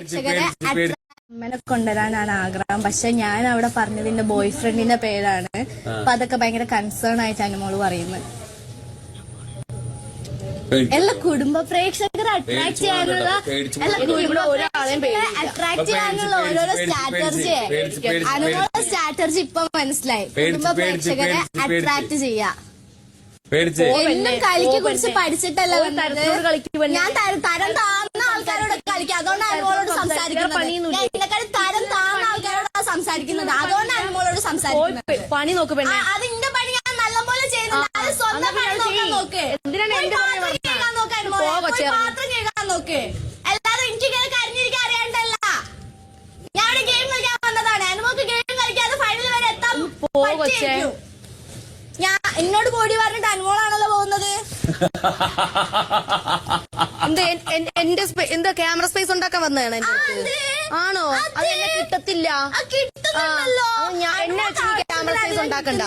പ്രേക്ഷകരെ അമ്മനെ കൊണ്ടുവരാനാണ് ആഗ്രഹം. പക്ഷെ ഞാൻ അവിടെ പറഞ്ഞത് എന്റെ ബോയ് ഫ്രണ്ടിന്റെ പേരാണ്. അപ്പൊ അതൊക്കെ ഭയങ്കര കൺസേൺ ആയിട്ട് അനുമോള് പറയുന്നത്. എല്ലാ കുടുംബ പ്രേക്ഷകരെ അട്രാക്ട് ചെയ്യാനുള്ള ഓരോരോ സ്ട്രാറ്റജി അനുമോളുടെ സ്ട്രാറ്റജി ഇപ്പൊ മനസ്സിലായി. കുടുംബ പ്രേക്ഷകരെ അട്രാക്ട് ചെയ്യാ. എന്നും കളിക്ക് കുറിച്ച് പഠിച്ചിട്ടല്ല ഞാൻ തരം താഴ്ന്ന ആൾക്കാരോട് കളിക്കുക. അതുകൊണ്ടാണ് അനുമോളോട് സംസാരിക്കുന്നത്. എന്നെക്കാളും തരം താഴ്ന്ന ആൾക്കാരോടാണ് സംസാരിക്കുന്നത്. അതുകൊണ്ടാണ് അനുമോളോട് സംസാരിക്കുന്നത്. പണി നോക്ക് പെണ്ണെ, അതിന്റെ പണി ഞാൻ നല്ലപോലെ ചെയ്യുന്നുണ്ട്. അത് സ്വന്തം പണി നോക്കാൻ നോക്ക്. പാത്രം കേൾക്കാൻ നോക്ക്. അല്ലാതെ എനിക്ക് കരിഞ്ഞിരിക്കാൻ അറിയാണ്ടല്ല. ഞാൻ ഇവിടെ ഗെയിം കളിക്കാൻ വന്നതാണ്. അനുമോക്ക് ഗെയിം കളിക്കാതെ ഫൈനൽ വരെ എത്താൻ പറ്റിയിരിക്കും. ഞാൻ എന്നോട് ബോഡി പറഞ്ഞിട്ട് അനുമോളാണല്ലോ പോകുന്നത്. എന്താ ക്യാമറ സ്പേസ് ഉണ്ടാക്കാൻ വന്നതാണ്? ആണോ? അത് എന്നെ കിട്ടത്തില്ല. എന്നെ ക്യാമറ സ്പേസ് ഉണ്ടാക്കണ്ട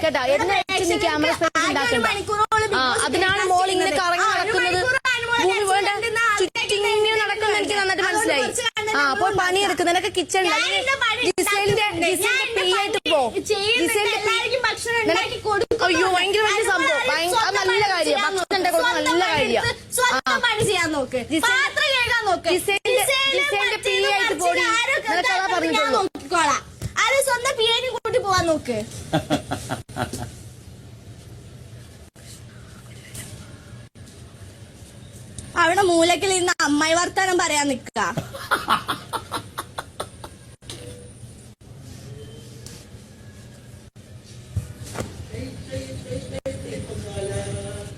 കേട്ടാ. എന്നെ ക്യാമറ സ്പേസ് ഉണ്ടാക്കണ്ട. അതിനാണ് മോൾ ഇങ്ങനെ കറങ്ങി നടക്കുന്നത്. ഇങ്ങനെ നടക്കുന്ന എനിക്ക് നന്നായിട്ട് മനസ്സിലായി. അപ്പോൾ പണിയെടുക്കും. നിനക്ക് കിച്ചൺ അയ്യോ ഭയങ്കര വലിയ സംഭവം. നല്ല കാര്യം. ഭക്ഷണം നല്ല കാര്യം. പണി ചെയ്യാൻ നോക്ക്. പാത്രം കേൾക്കാൻ നോക്ക്. നോക്കിക്കോളാം. അത് സ്വന്തം പിയേനെ കൂട്ടി പോവാൻ നോക്ക്. അവിടെ മൂലക്കിൽ ഇന്ന് അമ്മായി വർത്താനം പറയാൻ നിക്ക.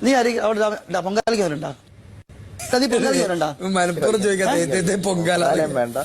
നീ അവിടെ പൊങ്കാലയ്ക്ക് വരണ്ട. നീ പൊങ്കാലയ്ക്ക് വരണ്ട. മലപ്പുറം ചോദിക്കാത്ത പൊങ്കാല വേണ്ട.